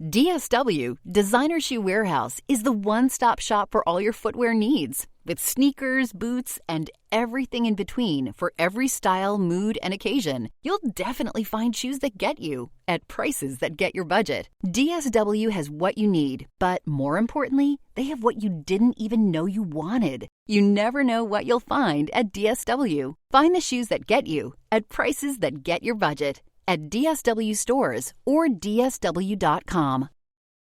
DSW, Designer Shoe Warehouse, is the one-stop shop for all your footwear needs. With sneakers, boots, and everything in between for every style, mood, and occasion, you'll definitely find shoes that get you at prices that get your budget. DSW has what you need, but more importantly, they have what you didn't even know you wanted. You never know what you'll find at DSW. Find the shoes that get you at prices that get your budget at DSW stores or DSW.com.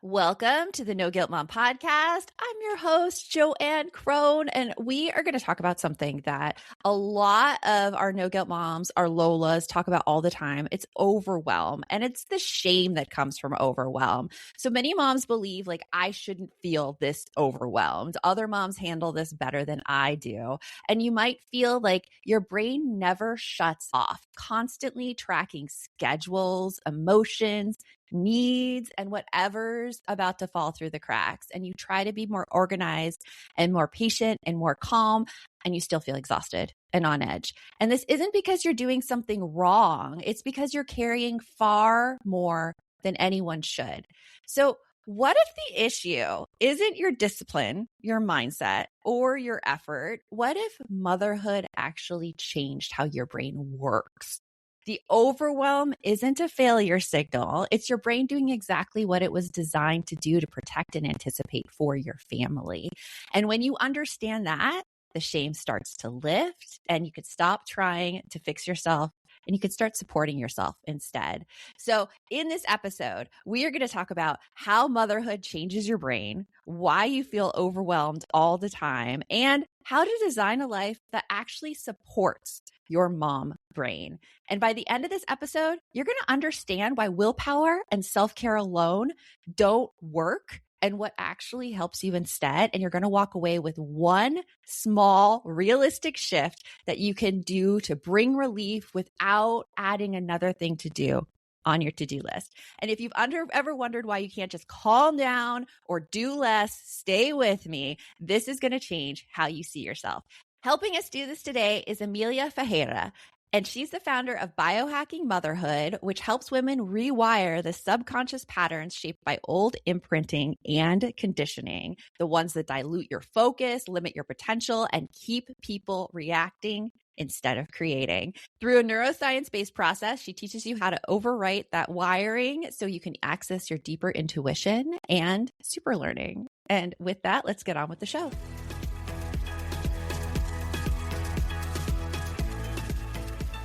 Welcome to the No Guilt Mom podcast. I'm your host, Joanne Crone, and we are going to talk about something that a lot of our No Guilt moms, our Lolas, talk about all the time. It's overwhelm, and it's the shame that comes from overwhelm. So many moms believe, like, I shouldn't feel this overwhelmed. Other moms handle this better than I do. And you might feel like your brain never shuts off, constantly tracking schedules, emotions, needs, and whatever's about to fall through the cracks. And you try to be more organized and more patient and more calm, and you still feel exhausted and on edge. And this isn't because you're doing something wrong. It's because you're carrying far more than anyone should. So what if the issue isn't your discipline, your mindset, or your effort? What if motherhood actually changed how your brain works? The overwhelm isn't a failure signal. It's your brain doing exactly what it was designed to do to protect and anticipate for your family. And when you understand that, the shame starts to lift and you could stop trying to fix yourself and you could start supporting yourself instead. So in this episode, we are going to talk about how motherhood changes your brain, why you feel overwhelmed all the time, and how to design a life that actually supports your mom brain. And by the end of this episode, you're going to understand why willpower and self-care alone don't work and what actually helps you instead. And you're going to walk away with one small, realistic shift that you can do to bring relief without adding another thing to do on your to-do list. And if you've ever wondered why you can't just calm down or do less, stay with me. This is going to change how you see yourself. Helping us do this today is Emelia Ferreira, and she's the founder of Biohacking Motherhood, which helps women rewire the subconscious patterns shaped by old imprinting and conditioning, the ones that dilute your focus, limit your potential, and keep people reacting instead of creating. Through a neuroscience-based process, she teaches you how to overwrite that wiring so you can access your deeper intuition and super learning. And with that, let's get on with the show.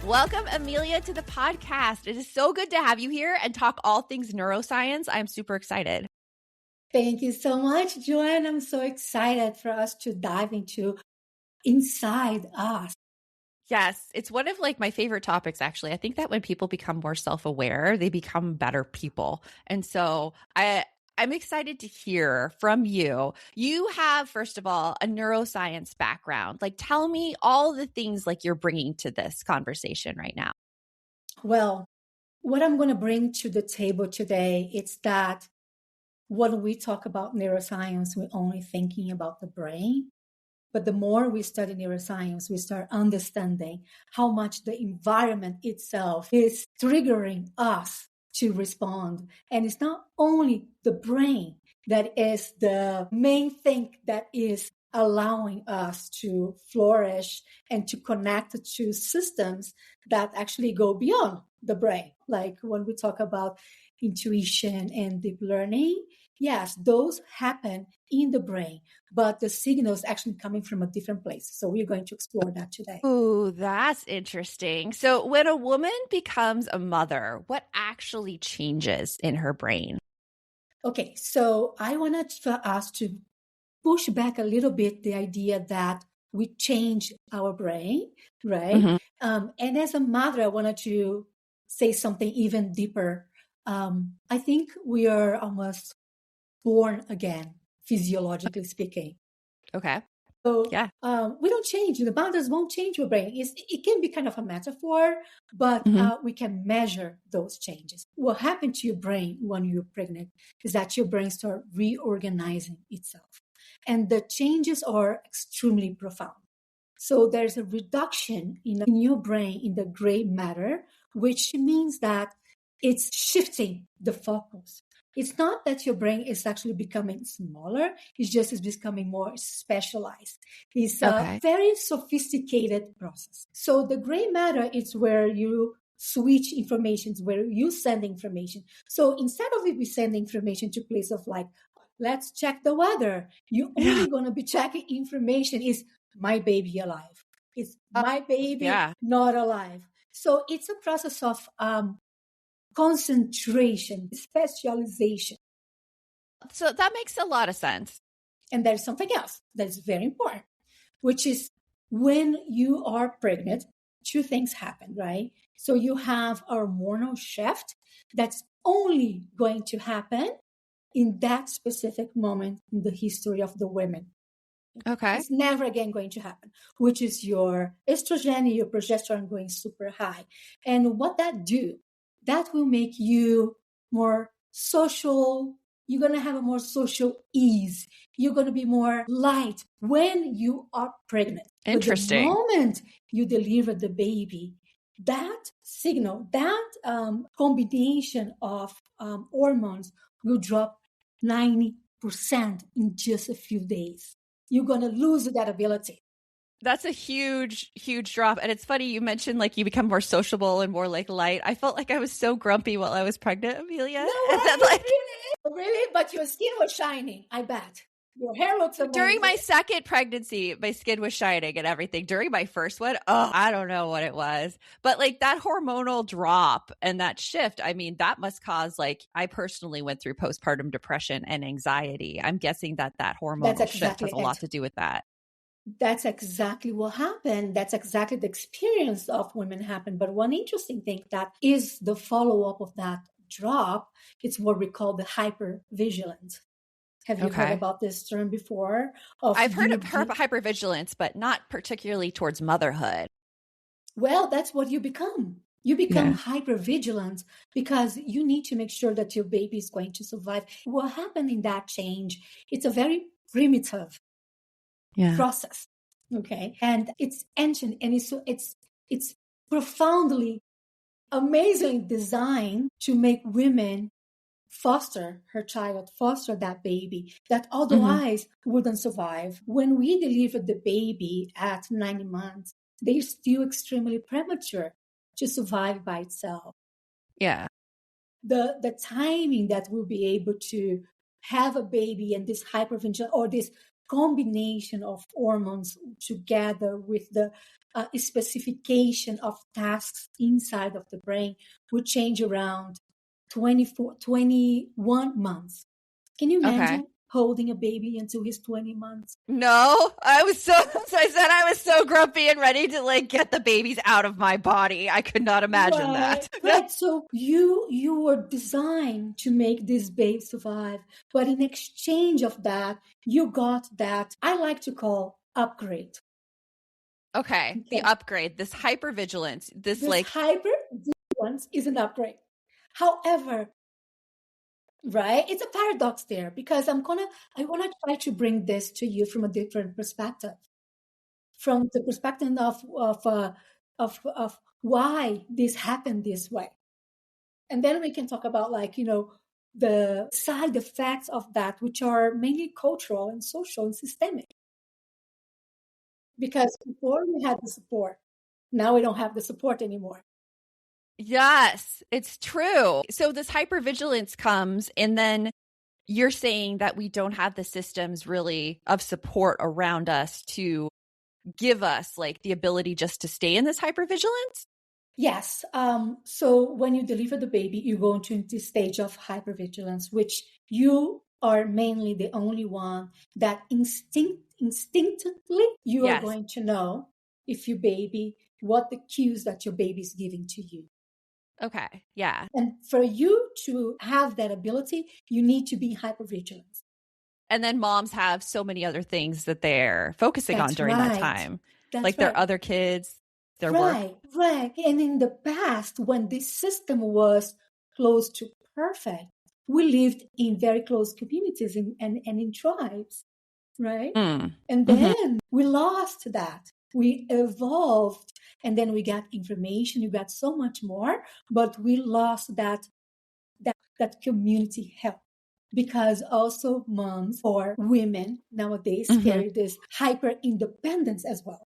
Welcome, Emelia, to the podcast. It is so good to have you here and talk all things neuroscience. I'm super excited. Thank you so much, Joanne. I'm so excited for us to dive into inside us. Yes, it's one of my favorite topics, actually. I think that when people become more self-aware, they become better people. And so I'm excited to hear from you. You have, first of all, a neuroscience background. Tell me all the things you're bringing to this conversation right now. Well, what I'm going to bring to the table today is that when we talk about neuroscience, we're only thinking about the brain. But the more we study neuroscience, we start understanding how much the environment itself is triggering us to respond. And it's not only the brain that is the main thing that is allowing us to flourish and to connect to systems that actually go beyond the brain. Like when we talk about intuition and deep learning, yes, those happen in the brain, but the signals actually coming from a different place. So we're going to explore that today. Ooh, that's interesting. So when a woman becomes a mother, what actually changes in her brain? Okay, so I wanted us to push back a little bit the idea that we change our brain, right? Mm-hmm. And as a mother, I wanted to say something even deeper. I think we are almost born again, physiologically speaking. Okay. So yeah. We don't change. The mothers won't change your brain. It can be kind of a metaphor, but we can measure those changes. What happened to your brain when you're pregnant is that your brain starts reorganizing itself. And the changes are extremely profound. So there's a reduction in your brain in the gray matter, which means that it's shifting the focus It's not that your brain is actually becoming smaller. It's just it's becoming more specialized. It's a very sophisticated process. So the gray matter is where you switch information, where you send information. So instead of it be sending information to place of like, let's check the weather, you're only going to be checking information is my baby alive. It's my baby not alive. So it's a process of concentration, specialization. So that makes a lot of sense. And there's something else that's very important, which is when you are pregnant, two things happen, right? So you have a hormonal shift that's only going to happen in that specific moment in the history of the women. Okay. It's never again going to happen, which is your estrogen and your progesterone going super high. And what that do, that will make you more social. You're going to have a more social ease. You're going to be more light when you are pregnant. Interesting. But the moment you deliver the baby, that signal, that combination of hormones will drop 90% in just a few days. You're going to lose that ability. That's a huge, huge drop. And it's funny, you mentioned like you become more sociable and more like light. I felt like I was so grumpy while I was pregnant, Emelia. No, then, like, really? But your skin was shining, I bet. Your hair looks amazing. During my second pregnancy, my skin was shining and everything. During my first one, I don't know what it was. But like that hormonal drop and that shift, I mean, that must cause like, I personally went through postpartum depression and anxiety. I'm guessing that hormonal shift has a lot to do with that. That's exactly what happened. That's exactly the experience of women happen. But one interesting thing that is the follow-up of that drop, it's what we call the hypervigilance. Have you heard about this term before? I've heard of hypervigilance, but not particularly towards motherhood. Well, that's what you become. You become hypervigilant because you need to make sure that your baby is going to survive. What happened in that change, it's a very primitive process. Okay. And it's ancient and it's profoundly, amazingly designed to make women foster her child, foster that baby that otherwise wouldn't survive. When we delivered the baby at 9 months, they're still extremely premature to survive by itself. Yeah. The timing that we'll be able to have a baby and this hypervigilance or this combination of hormones together with the specification of tasks inside of the brain will change around 21 months. Can you imagine holding a baby until he's 20 months? No, I said I was so grumpy and ready to like get the babies out of my body. I could not imagine that. Right. So you were designed to make this babe survive. But in exchange of that, you got that I like to call upgrade. Okay. The upgrade, this hypervigilance, this hypervigilance is an upgrade. However, right, it's a paradox there because I want to try to bring this to you from a different perspective, from the perspective of why this happened this way, and then we can talk about the side effects of that, which are mainly cultural and social and systemic. Because before we had the support, now we don't have the support anymore. Yes, it's true. So this hypervigilance comes, and then you're saying that we don't have the systems really of support around us to give us like the ability just to stay in this hypervigilance? Yes. So when you deliver the baby, you go into this stage of hypervigilance, which you are mainly the only one that instinctively you are going to know if your baby, what the cues that your baby is giving to you. Okay. Yeah. And for you to have that ability, you need to be hypervigilant. And then moms have so many other things that they're focusing on during that time. Like their other kids, their work. Right. And in the past, when this system was close to perfect, we lived in very close communities and in tribes, right? And then we lost that. We evolved and then we got information, you got so much more, but we lost that community help. because also moms or women nowadays carry this hyper independence as well.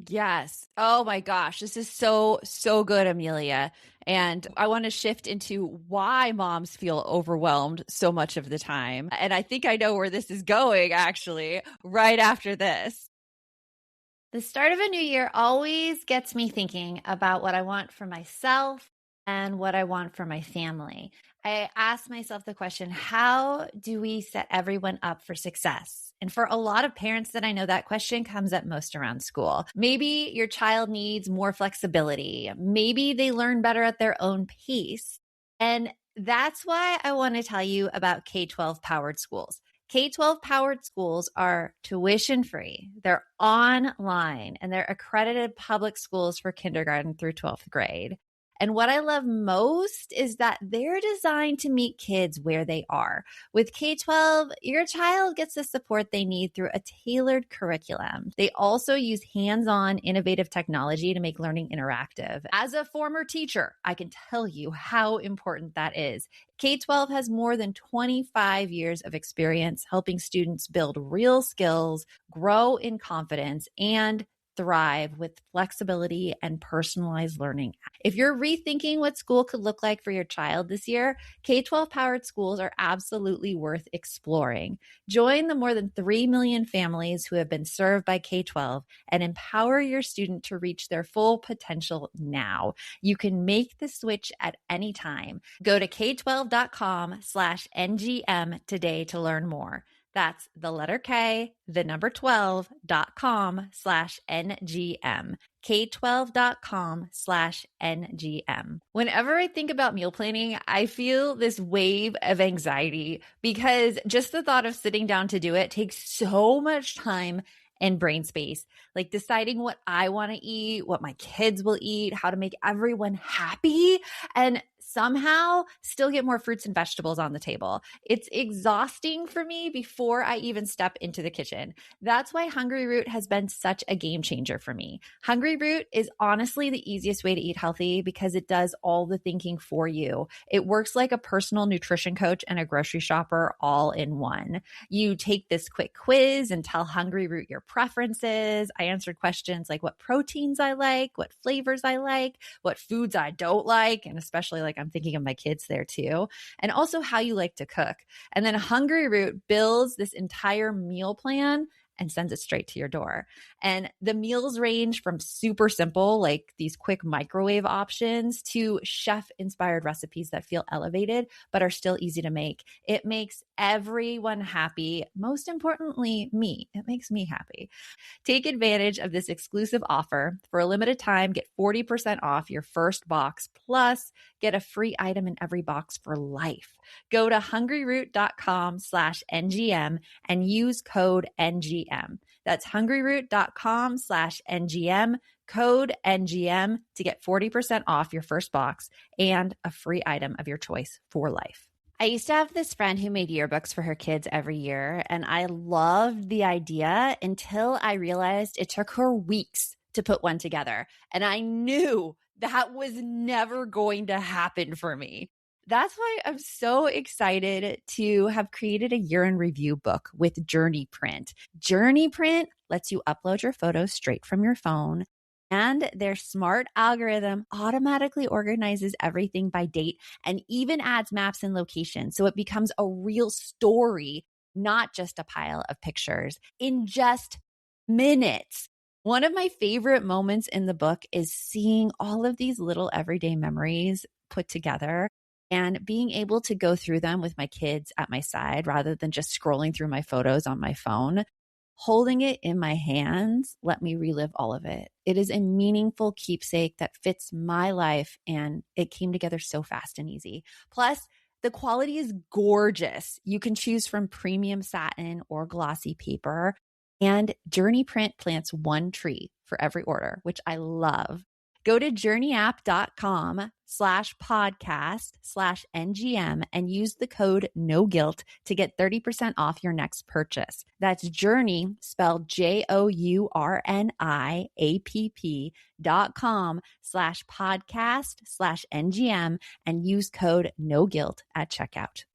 Yes. Oh my gosh. This is so, so good, Emelia. And I want to shift into why moms feel overwhelmed so much of the time. And I think I know where this is going actually, right after this. The start of a new year always gets me thinking about what I want for myself and what I want for my family. I ask myself the question, how do we set everyone up for success? And for a lot of parents that I know, that question comes up most around school. Maybe your child needs more flexibility. Maybe they learn better at their own pace. And that's why I want to tell you about K-12 powered schools. K-12 powered schools are tuition free. They're online and they're accredited public schools for kindergarten through 12th grade. And what I love most is that they're designed to meet kids where they are. With K-12, your child gets the support they need through a tailored curriculum. They also use hands-on innovative technology to make learning interactive. As a former teacher, I can tell you how important that is. K-12 has more than 25 years of experience helping students build real skills, grow in confidence, and thrive with flexibility and personalized learning. If you're rethinking what school could look like for your child this year, K-12 powered schools are absolutely worth exploring. Join the more than 3 million families who have been served by K-12 and empower your student to reach their full potential now. You can make the switch at any time. Go to k12.com/ngm today to learn more. That's the letter K, the number 12.com/NGM. K12.com/NGM. Whenever I think about meal planning, I feel this wave of anxiety because just the thought of sitting down to do it takes so much time and brain space, like deciding what I want to eat, what my kids will eat, how to make everyone happy, and somehow still get more fruits and vegetables on the table. It's exhausting for me before I even step into the kitchen. That's why Hungry Root has been such a game changer for me. Hungry Root is honestly the easiest way to eat healthy because it does all the thinking for you. It works like a personal nutrition coach and a grocery shopper all in one. You take this quick quiz and tell Hungry Root your preferences. I answered questions like what proteins I like, what flavors I like, what foods I don't like, and especially like I'm thinking of my kids there too, and also how you like to cook. And then Hungry Root builds this entire meal plan and sends it straight to your door. And the meals range from super simple, like these quick microwave options, to chef-inspired recipes that feel elevated, but are still easy to make. It makes everyone happy. Most importantly, me. It makes me happy. Take advantage of this exclusive offer. For a limited time, get 40% off your first box, plus get a free item in every box for life. Go to hungryroot.com/NGM and use code NGM. That's hungryroot.com/NGM, code NGM to get 40% off your first box and a free item of your choice for life. I used to have this friend who made yearbooks for her kids every year, and I loved the idea until I realized it took her weeks to put one together. And I knew that was never going to happen for me. That's why I'm so excited to have created a year in review book with Journey Print. Journey Print lets you upload your photos straight from your phone, and their smart algorithm automatically organizes everything by date and even adds maps and locations. So it becomes a real story, not just a pile of pictures in just minutes. One of my favorite moments in the book is seeing all of these little everyday memories put together and being able to go through them with my kids at my side rather than just scrolling through my photos on my phone. Holding it in my hands let me relive all of it. It is a meaningful keepsake that fits my life, and it came together so fast and easy. Plus, the quality is gorgeous. You can choose from premium satin or glossy paper, and Journey Print plants one tree for every order, which I love. Go to journeyapp.com/podcast/NGM and use the code NOGUILT to get 30% off your next purchase. That's Journey, spelled JOURNIAPP.com/podcast/NGM and use code NOGUILT at checkout.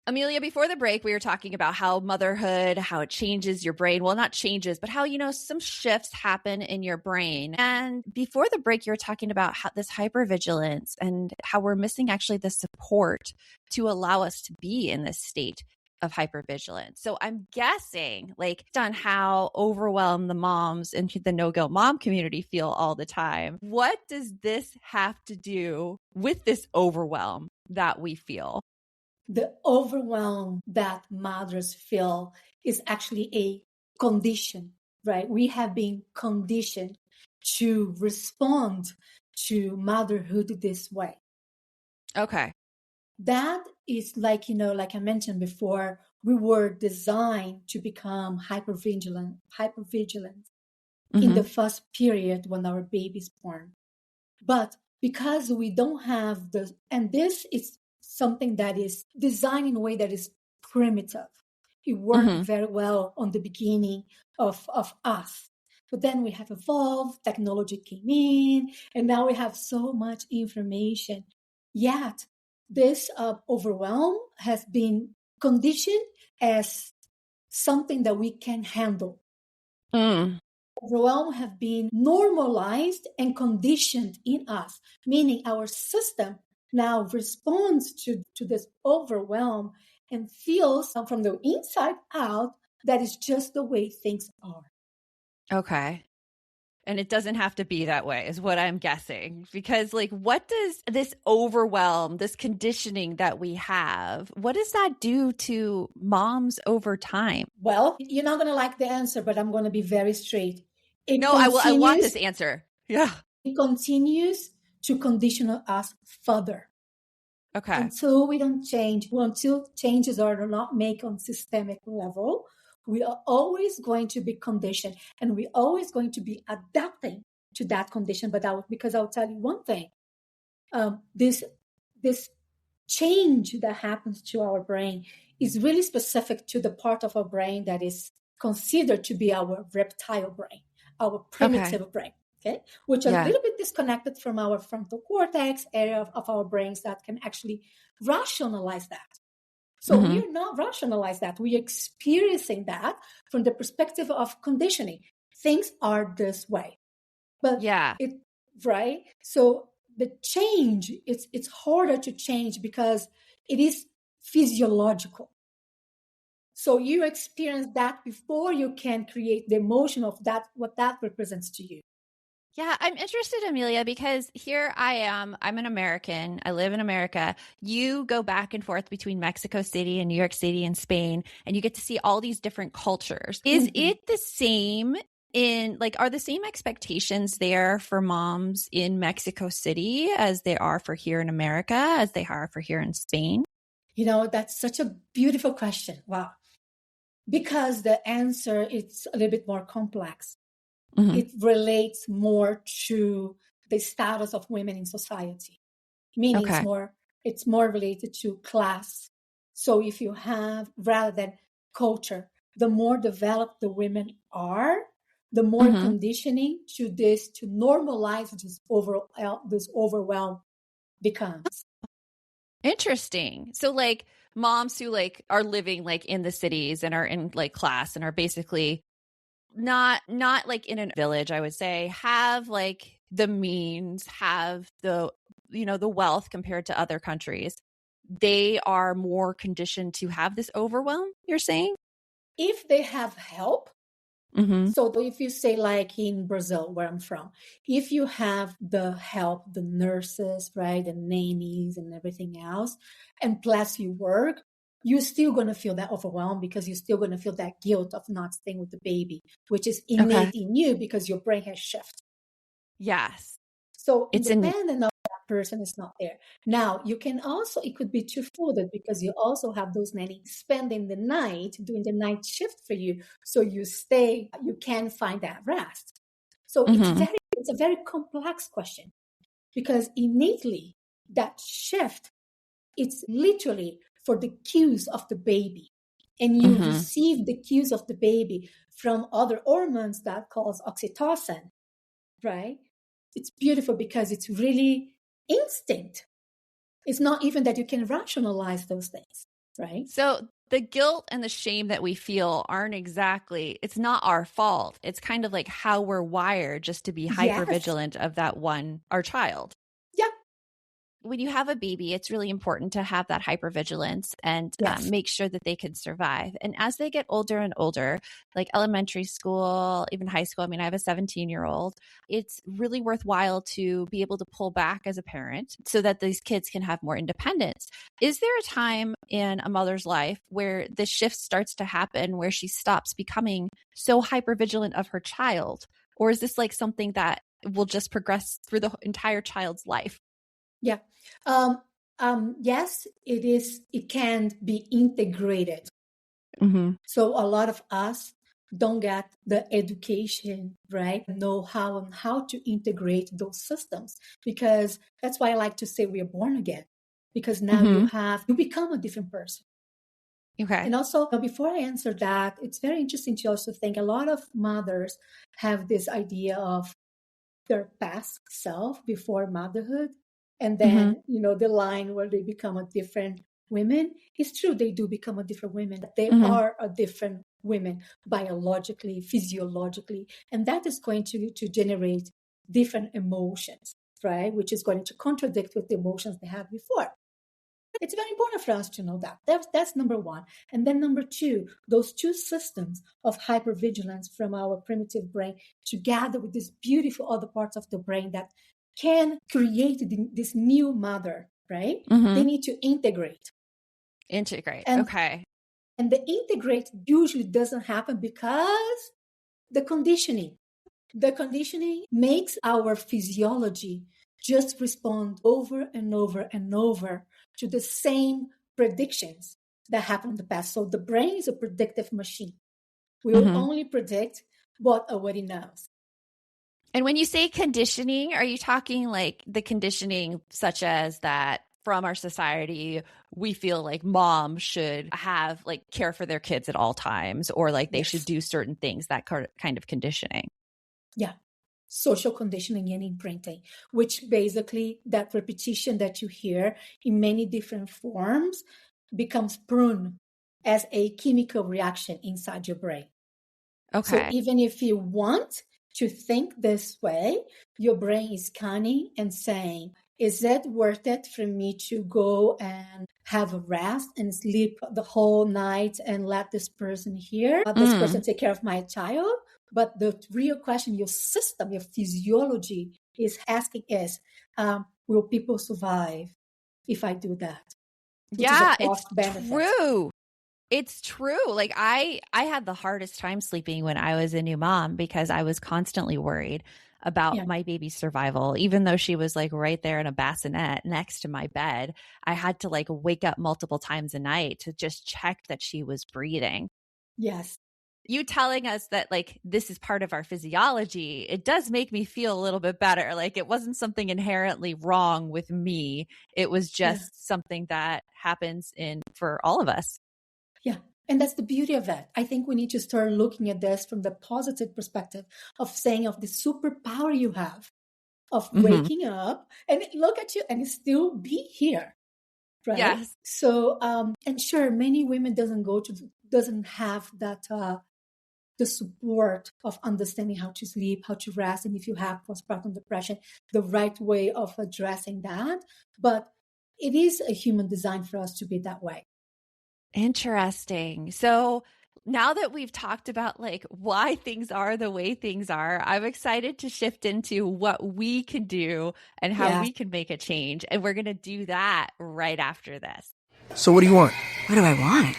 Emelia, before the break, we were talking about how motherhood, how it changes your brain. Well, not changes, but how, some shifts happen in your brain. And before the break, you were talking about how this hypervigilance and how we're missing actually the support to allow us to be in this state of hypervigilance. So I'm guessing, on how overwhelmed the moms in the No Guilt Mom community feel all the time. What does this have to do with this overwhelm that we feel? The overwhelm that mothers feel is actually a condition, right? We have been conditioned to respond to motherhood this way. Okay. That is like I mentioned before, we were designed to become hypervigilant in the first period when our baby is born. But because we don't have and this is something that is designed in a way that is primitive. It worked very well on the beginning of us. But then we have evolved, technology came in, and now we have so much information. Yet, this overwhelm has been conditioned as something that we can handle. Overwhelm have been normalized and conditioned in us, meaning our system now responds to this overwhelm and feels from the inside out that it's just the way things are. Okay. And it doesn't have to be that way is what I'm guessing. Because what does this overwhelm, this conditioning that we have, what does that do to moms over time? Well, you're not going to like the answer, but I'm going to be very straight. I want this answer. Yeah. It continues to condition us further. Okay. Until we don't change, until changes are not made on systemic level, we are always going to be conditioned and we're always going to be adapting to that condition. Because I'll tell you one thing, this change that happens to our brain is really specific to the part of our brain that is considered to be our reptile brain, our primitive brain. Okay, which are a little bit disconnected from our frontal cortex area of our brains that can actually rationalize that. So we're not rationalize that. We're experiencing that from the perspective of conditioning. Things are this way. But right? So the change, it's harder to change because it is physiological. So you experience that before you can create the emotion of that, what that represents to you. Yeah, I'm interested, Emelia, because here I am. I'm an American. I live in America. You go back and forth between Mexico City and New York City and Spain, and you get to see all these different cultures. Is it the same are the same expectations there for moms in Mexico City as they are for here in America, as they are for here in Spain? That's such a beautiful question. Wow. Because the answer is a little bit more complex. It relates more to the status of women in society, meaning it's more related to class. So if you have, rather than culture, the more developed the women are, the more conditioning to normalize this overwhelm becomes. Interesting. So moms who are living in the cities and are in class and are basically not in a village, I would say, have the means, have the the wealth compared to other countries. They are more conditioned to have this overwhelm, you're saying? If they have help. So if you say in Brazil, where I'm from, if you have the help, the nurses, right, the nannies and everything else, and plus you work, you're still going to feel that overwhelm because you're still going to feel that guilt of not staying with the baby, which is innate in you because your brain has shifted. Yes. So it's independent of that person is not there. Now, you can also, it could be two-folded because you also have those nannies spending the night, doing the night shift for you. So you can find that rest. So it's a very complex question because innately that shift, it's literally for the cues of the baby. And you receive the cues of the baby from other hormones that cause oxytocin, right? It's beautiful because it's really instinct. It's not even that you can rationalize those things. right? So the guilt and the shame that we feel aren't exactly, it's not our fault. It's kind of like how we're wired just to be hyper Yes. vigilant of that one, our child. Yeah. When you have a baby, it's really important to have that hypervigilance and Yes. make sure that they can survive. And as they get older and older, like elementary school, even high school, I mean, I have a 17-year-old, it's really worthwhile to be able to pull back as a parent so that these kids can have more independence. Is there a time in a mother's life where the shift starts to happen, where she stops becoming so hypervigilant of her child? Or is this like something that will just progress through the entire child's life? Yeah. Yes, it is. It can be integrated. Mm-hmm. So a lot of us don't get the education, right? Know how and how to integrate those systems, because that's why I like to say we are born again, because now you become a different person. Okay. And also, before I answer that, it's very interesting to also think a lot of mothers have this idea of their past self before motherhood. And then, the line where they become a different women. It's true, they do become a different women. They are a different women biologically, physiologically. And that is going to generate different emotions, right? Which is going to contradict with the emotions they had before. It's very important for us to know that. That's number one. And then number two, those two systems of hypervigilance from our primitive brain together with this beautiful other parts of the brain that can create this new mother, right? They need to integrate. Okay. And the integrate usually doesn't happen because the conditioning makes our physiology just respond over and over and over to the same predictions that happened in the past. So the brain is a predictive machine. We will only predict what already knows. And when you say conditioning, are you talking like the conditioning such as that from our society, we feel like moms should have like care for their kids at all times, or like they should do certain things, that kind of conditioning? Yeah. Social conditioning and imprinting, which basically that repetition that you hear in many different forms becomes prune as a chemical reaction inside your brain. Okay. So even if you want to think this way, your brain is scanning and saying, is it worth it for me to go and have a rest and sleep the whole night and let this person here, this person take care of my child? But the real question your system, your physiology is asking is, will people survive if I do that? Which is a cost benefit. True. It's true. Like I had the hardest time sleeping when I was a new mom because I was constantly worried about my baby's survival. Even though she was like right there in a bassinet next to my bed, I had to like wake up multiple times a night to just check that she was breathing. Yes. You telling us that like this is part of our physiology, it does make me feel a little bit better. Like it wasn't something inherently wrong with me. It was just something that happens for all of us. Yeah. And that's the beauty of it. I think we need to start looking at this from the positive perspective of saying of the superpower you have of waking up and look at you and still be here. Right. Yes. So, and sure, many women doesn't have that, the support of understanding how to sleep, how to rest. And if you have postpartum depression, the right way of addressing that. But it is a human design for us to be that way. Interesting. So now that we've talked about like why things are the way things are, I'm excited to shift into what we can do and how we can make a change. And we're going to do that right after this. So what do you want? What do I want?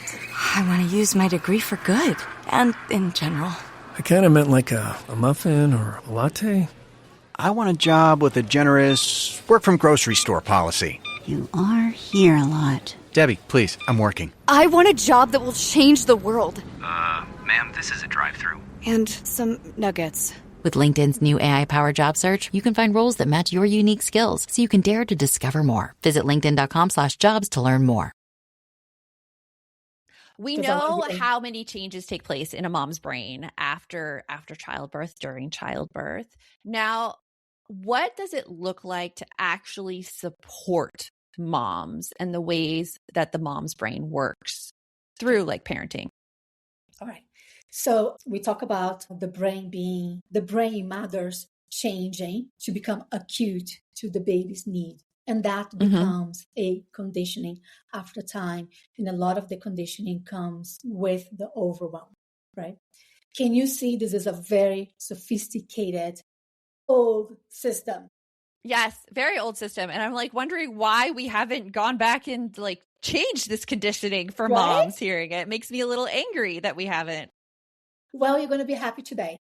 I want to use my degree for good. And in general. I kind of meant like a muffin or a latte. I want a job with a generous work-from-grocery-store policy. You are here a lot. Debbie, please, I'm working. I want a job that will change the world. Ma'am, this is a drive-thru. And some nuggets. With LinkedIn's new AI-powered job search, you can find roles that match your unique skills so you can dare to discover more. Visit linkedin.com/jobs to learn more. We know how many changes take place in a mom's brain after childbirth, during childbirth. Now, what does it look like to actually support moms and the ways that the mom's brain works through like parenting. All right. So we talk about the brain in mothers changing to become acute to the baby's need. And that becomes a conditioning after time. And a lot of the conditioning comes with the overwhelm, right? Can you see this is a very sophisticated, old system? Yes, very old system. And I'm like wondering why we haven't gone back and like changed this conditioning for moms hearing it. It makes me a little angry that we haven't. Well, you're going to be happy today.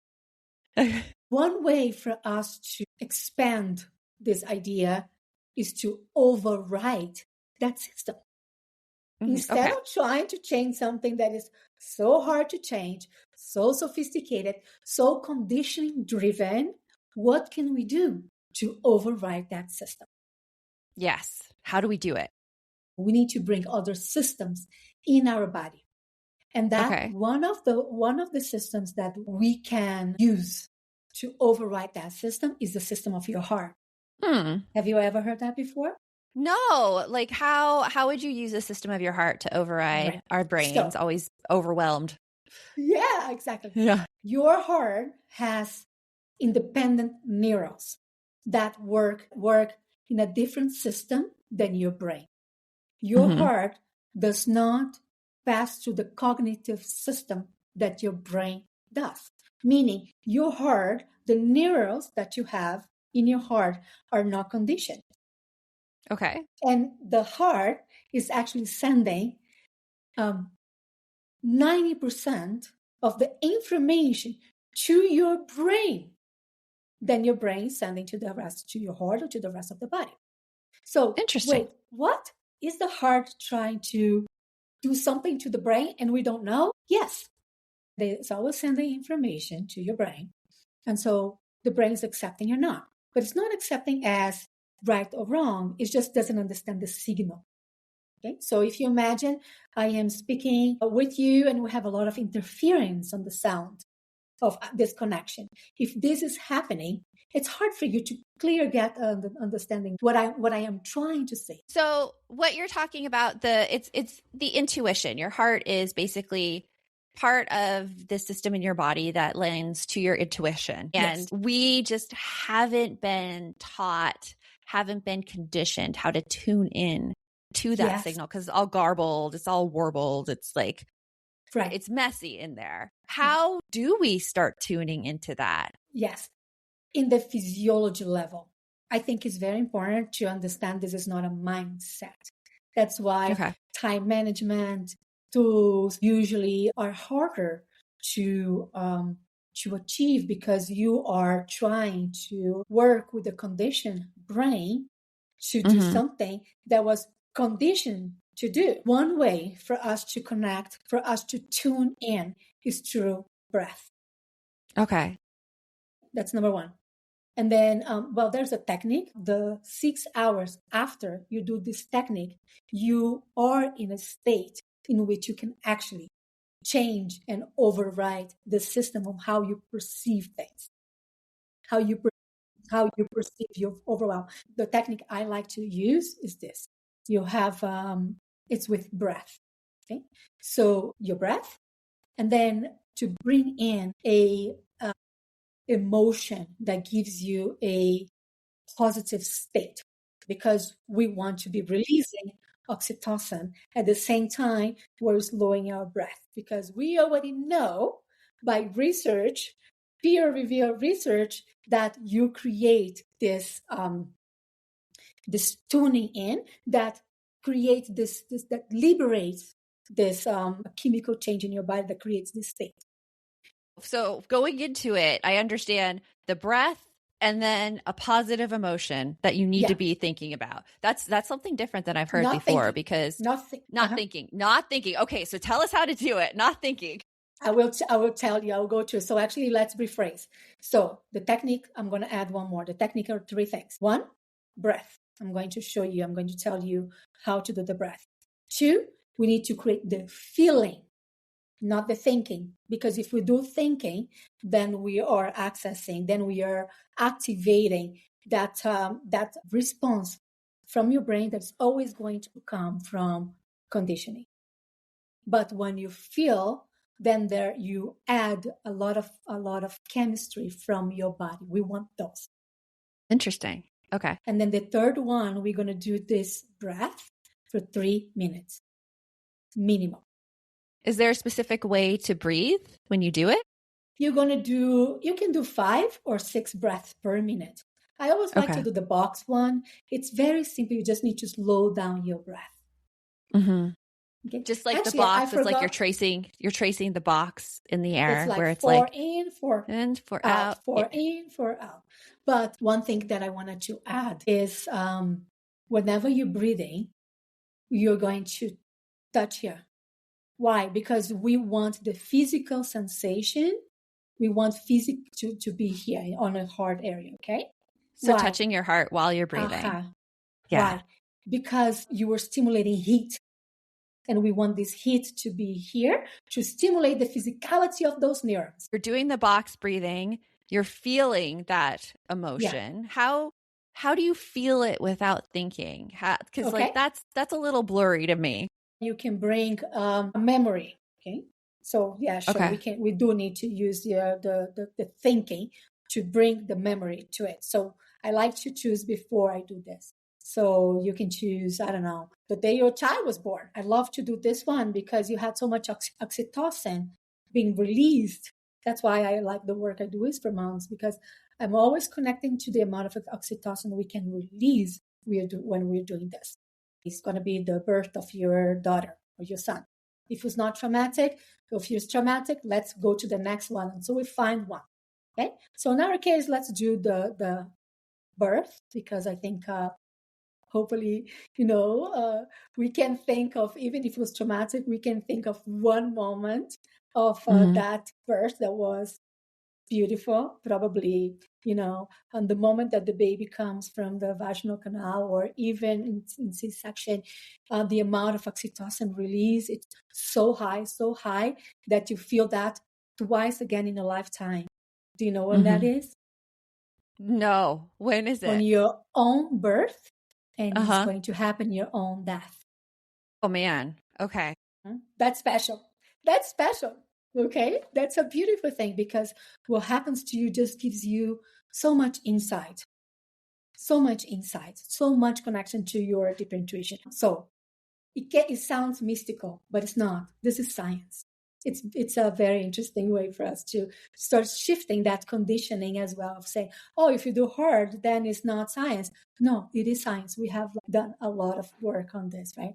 One way for us to expand this idea is to override that system. Instead of trying to change something that is so hard to change, so sophisticated, so conditioning driven, what can we do to override that system? Yes. How do we do it? We need to bring other systems in our body. And that one of the systems that we can use to override that system is the system of your heart. Have you ever heard that before? No. Like how would you use the system of your heart to override our brains always overwhelmed? Yeah, exactly. Yeah. Your heart has independent neurons that work in a different system than your brain. Your heart does not pass through the cognitive system that your brain does. Meaning your heart, the neurons that you have in your heart are not conditioned. Okay. And the heart is actually sending 90% of the information to your brain than your brain is sending to your heart or to the rest of the body. So interesting. Wait, what? Is the heart trying to do something to the brain and we don't know? Yes. It's always sending information to your brain. And so the brain is accepting or not. But it's not accepting as right or wrong. It just doesn't understand the signal. Okay. So if you imagine I am speaking with you and we have a lot of interference on the sound of this connection. If this is happening, it's hard for you to get understanding what I am trying to say. So what you're talking about, it's the intuition. Your heart is basically part of the system in your body that lends to your intuition. And we just haven't been taught, haven't been conditioned how to tune in to that signal because it's all garbled, it's all warbled, it's like it's messy in there. How do we start tuning into that? Yes. In the physiology level, I think it's very important to understand this is not a mindset. That's why time management tools usually are harder to achieve because you are trying to work with the conditioned brain to do something that was conditioned to do. One way for us to connect, for us to tune in is through breath. Okay. That's number one. And then, there's a technique. The 6 hours after you do this technique, you are in a state in which you can actually change and override the system of how you perceive things, how you perceive your overwhelm. The technique I like to use is this. You have, it's with breath. Okay. So your breath, and then to bring in a emotion that gives you a positive state, because we want to be releasing oxytocin at the same time we're slowing our breath, because we already know by research, peer-reviewed research, that you create this this tuning in that creates this that liberates this chemical change in your body that creates this state. So going into it, I understand the breath and then a positive emotion that you need to be thinking about. That's something different than I've heard before because not thinking. Okay, so tell us how to do it. Not thinking. I will tell you. I'll go to. So actually, let's rephrase. So the technique, I'm going to add one more. The technique are 3 things. 1, breath. I'm going to show you. I'm going to tell you how to do the breath. 2, we need to create the feeling, not the thinking, because if we do thinking, then we are activating that response from your brain that's always going to come from conditioning. But when you feel, then there you add a lot of chemistry from your body. We want those. Interesting. Okay. And then the third one, we're going to do this breath for 3 minutes minimum. Is there a specific way to breathe when you do it? You can do 5 or 6 breaths per minute. I always like to do the box one. It's very simple. You just need to slow down your breath. Mm-hmm. Okay. Just like the box, it's like you're tracing the box in the air, it's like where it's 4 like in, 4 in, 4 out, 4 in, 4 out. But one thing that I wanted to add is whenever you're breathing, you're going to touch here. Why? Because we want the physical sensation. We want to be here on a heart area, okay? So Why? touching your heart while you're breathing. Yeah. Why? Because you are stimulating heat. And we want this heat to be here to stimulate the physicality of those neurons. You're doing the box breathing. You're feeling that emotion. Yeah. How do you feel it without thinking? Because like that's a little blurry to me. You can bring a memory. Okay. So yeah, sure. Okay. We do need to use the thinking to bring the memory to it. So I like to choose before I do this. So you can choose, I don't know, the day your child was born. I love to do this one because you had so much oxytocin being released. That's why I like the work I do is for moms, because I'm always connecting to the amount of oxytocin we can release when we're doing this. It's going to be the birth of your daughter or your son. If it's not traumatic, if it's traumatic, let's go to the next one. And so we find one. Okay. So in our case, let's do the birth, because I think hopefully, we can think of, even if it was traumatic, we can think of one moment of that birth that was beautiful, probably, on the moment that the baby comes from the vaginal canal, or even in C-section, the amount of oxytocin release, it's so high that you feel that twice again in a lifetime. Do you know when that is? No. When is it? On your own birth, and it's going to happen your own death. Oh, man. Okay. That's special. Okay. That's a beautiful thing, because what happens to you just gives you so much insight, so much connection to your deep intuition. So it sounds mystical, but it's not. This is science. It's a very interesting way for us to start shifting that conditioning as well, of saying, oh, if you do hard, then it's not science. No, it is science. We have done a lot of work on this, right?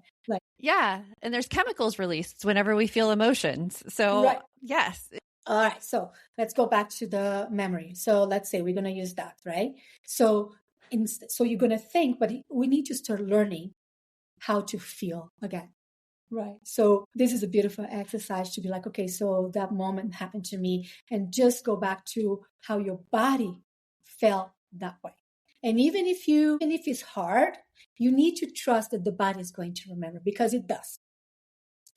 Yeah. And there's chemicals released whenever we feel emotions. So yes. All right. So let's go back to the memory. So let's say we're going to use that, right? So you're going to think, but we need to start learning how to feel again. Right. So this is a beautiful exercise to be like, okay, so that moment happened to me, and just go back to how your body felt that way. And even if it's hard, you need to trust that the body is going to remember, because it does.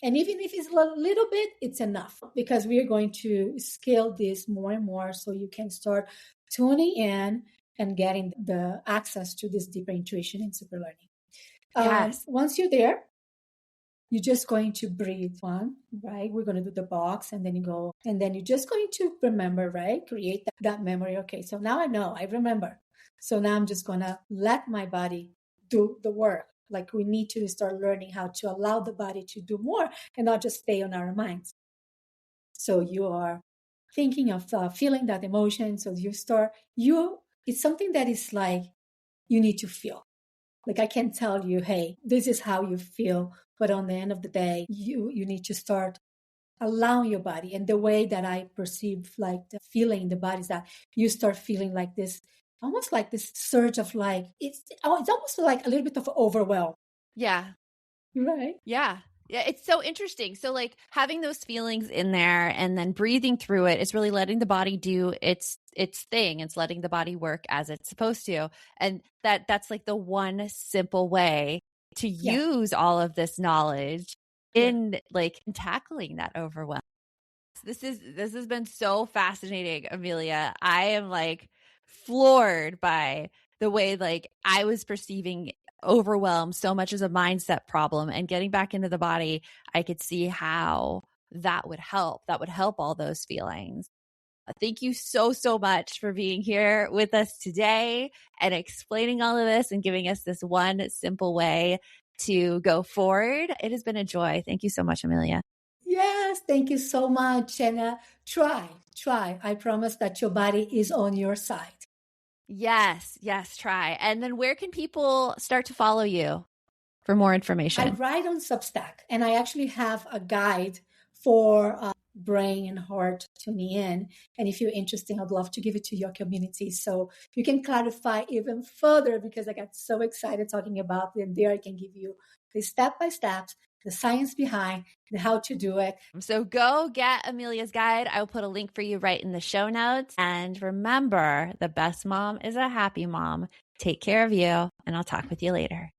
And even if it's a little bit, it's enough, because we are going to scale this more and more, so you can start tuning in and getting the access to this deeper intuition and super learning. Yes. Once you're there, you're just going to breathe one, right? We're going to do the box, and then you go, and then you're just going to remember, right? Create that memory. Okay, so now I know, I remember. So now I'm just going to let my body do the work. Like, we need to start learning how to allow the body to do more and not just stay on our minds. So you are thinking of feeling that emotion. So it's something that is like, you need to feel. Like, I can tell you, hey, this is how you feel. But on the end of the day, you need to start allowing your body. And the way that I perceive like the feeling in the body is that you start feeling like this, almost like this surge of like, it's almost like a little bit of overwhelm. Yeah. Right. Yeah. Yeah. It's so interesting. So like having those feelings in there and then breathing through it, it's really letting the body do its thing. It's letting the body work as it's supposed to. And that's like the one simple way to use all of this knowledge in like tackling that overwhelm. This has been so fascinating, Emelia. I am like floored by the way like I was perceiving overwhelm so much as a mindset problem, and getting back into the body, I could see how that would help. That would help all those feelings. Thank you so, so much for being here with us today and explaining all of this and giving us this one simple way to go forward. It has been a joy. Thank you so much, Emelia. Yes, thank you so much. And try. I promise that your body is on your side. Yes, try. And then where can people start to follow you for more information? I write on Substack, and I actually have a guide for brain and heart tuning in. And if you're interested, I'd love to give it to your community so you can clarify even further, because I got so excited talking about it. And there I can give you the step-by-steps, the science behind the how to do it. So go get Emelia's guide. I will put a link for you right in the show notes. And remember, the best mom is a happy mom. Take care of you, and I'll talk with you later.